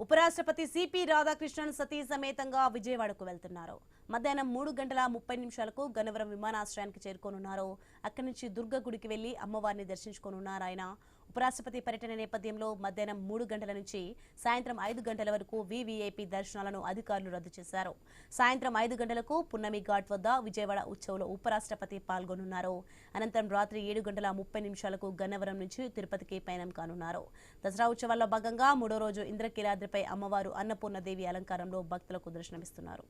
ఉపరాష్ట్రపతి సిపి రాధాకృష్ణన్ సతీ సమేతంగా విజయవాడకు వెళ్తున్నారు. మధ్యాహ్నం 3:30 గన్నవరం విమానాశ్రయానికి చేరుకోనున్నారు. అక్కడి నుంచి దుర్గ గుడికి వెళ్లి అమ్మవారిని దర్శించుకోనున్నారు. ఆయన ఉపరాష్ట్రపతి పర్యటన నేపథ్యంలో మధ్యాహ్నం 3 గంటల నుంచి సాయంత్రం 5 గంటల వరకు వివిఐపి దర్శనాలను అధికారులు రద్దు చేశారు. సాయంత్రం 5 గంటలకు పున్నమి ఘాట్ వద్ద విజయవాడ ఉత్సవంలో ఉపరాష్ట్రపతి పాల్గొనున్నారు. అనంతరం రాత్రి 7:30 గన్నవరం నుంచి తిరుపతికి పయనం కానున్నారు. దసరా ఉత్సవాల్లో భాగంగా 3వ రోజు ఇంద్రకీలాద్రిపై అమ్మవారు అన్నపూర్ణదేవి అలంకారంలో భక్తులకు దర్శనమిస్తున్నారు.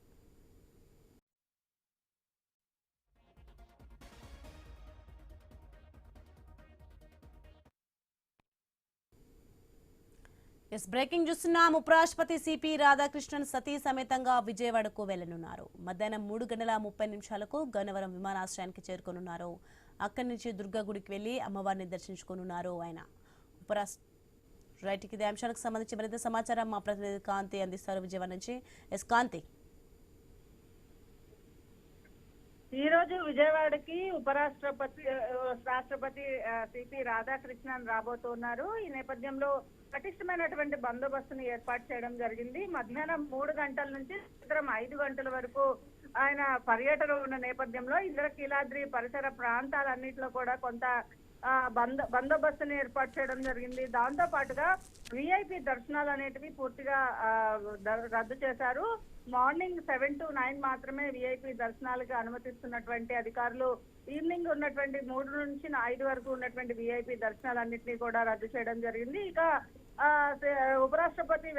బ్రేకింగ్ చూస్తున్నాం. ఉపరాష్ట్రపతి సిపి రాధాకృష్ణన్ సతీ సమేతంగా విజయవాడకు వెళ్లనున్నారు. మధ్యాహ్నం 3:30 గన్నవరం విమానాశ్రయానికి చేరుకోనున్నారు. అక్కడి నుంచి దుర్గా గుడికి వెళ్లి అమ్మవారిని దర్శించుకోనున్నారు. ఆయన రైట్కి ఇదే అంశానికి సంబంధించి మరింత సమాచారం మా ప్రతినిధి కాంతి అందిస్తారు విజయవాడ నుంచి. కాంతి, ఈ రోజు విజయవాడకి రాష్ట్రపతి సిపి రాధాకృష్ణన్ రాబోతున్నారు. ఈ నేపథ్యంలో పటిష్టమైనటువంటి బందోబస్తును ఏర్పాటు చేయడం జరిగింది. మధ్యాహ్నం 3 గంటల నుంచి సాయంత్రం 5 గంటల వరకు ఆయన పర్యటన ఉన్న నేపథ్యంలో ఇంద్రకీలాద్రి పరిసర ప్రాంతాలన్నింటిలో కూడా కొంత బందోబస్తుని ఏర్పాటు చేయడం జరిగింది. దాంతో పాటుగా విఐపి దర్శనాలు అనేటివి పూర్తిగా రద్దు చేశారు. మార్నింగ్ 7 to 9 మాత్రమే విఐపి దర్శనాలకు అనుమతిస్తున్నటువంటి అధికారులు ఈవినింగ్ ఉన్నటువంటి 3 నుంచి 5 వరకు ఉన్నటువంటి విఐపి దర్శనాలన్నింటినీ కూడా రద్దు చేయడం జరిగింది. ఇక ఉపరాష్ట్రపతి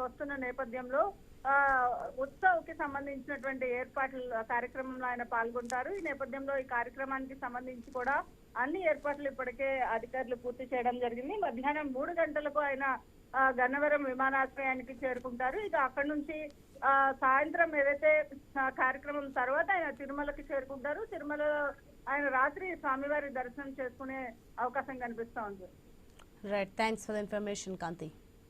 వస్తున్న నేపథ్యంలో ఉత్సవ్కి సంబంధించినటువంటి కార్యక్రమంలో ఆయన పాల్గొంటారు. ఈ నేపథ్యంలో ఈ కార్యక్రమానికి సంబంధించి కూడా అన్ని ఏర్పాట్లు ఇప్పటికే అధికారులు పూర్తి చేయడం జరిగింది. మధ్యాహ్నం 3 గంటలకు ఆయన గన్నవరం విమానాశ్రయానికి చేరుకుంటారు. ఇక అక్కడి నుంచి సాయంత్రం ఏదైతే కార్యక్రమం తర్వాత ఆయన తిరుమలకి చేరుకుంటారు. తిరుమలలో ఆయన రాత్రి స్వామివారి దర్శనం చేసుకునే అవకాశం కనిపిస్తా ఉంది. Right, thanks for the information Kanthi.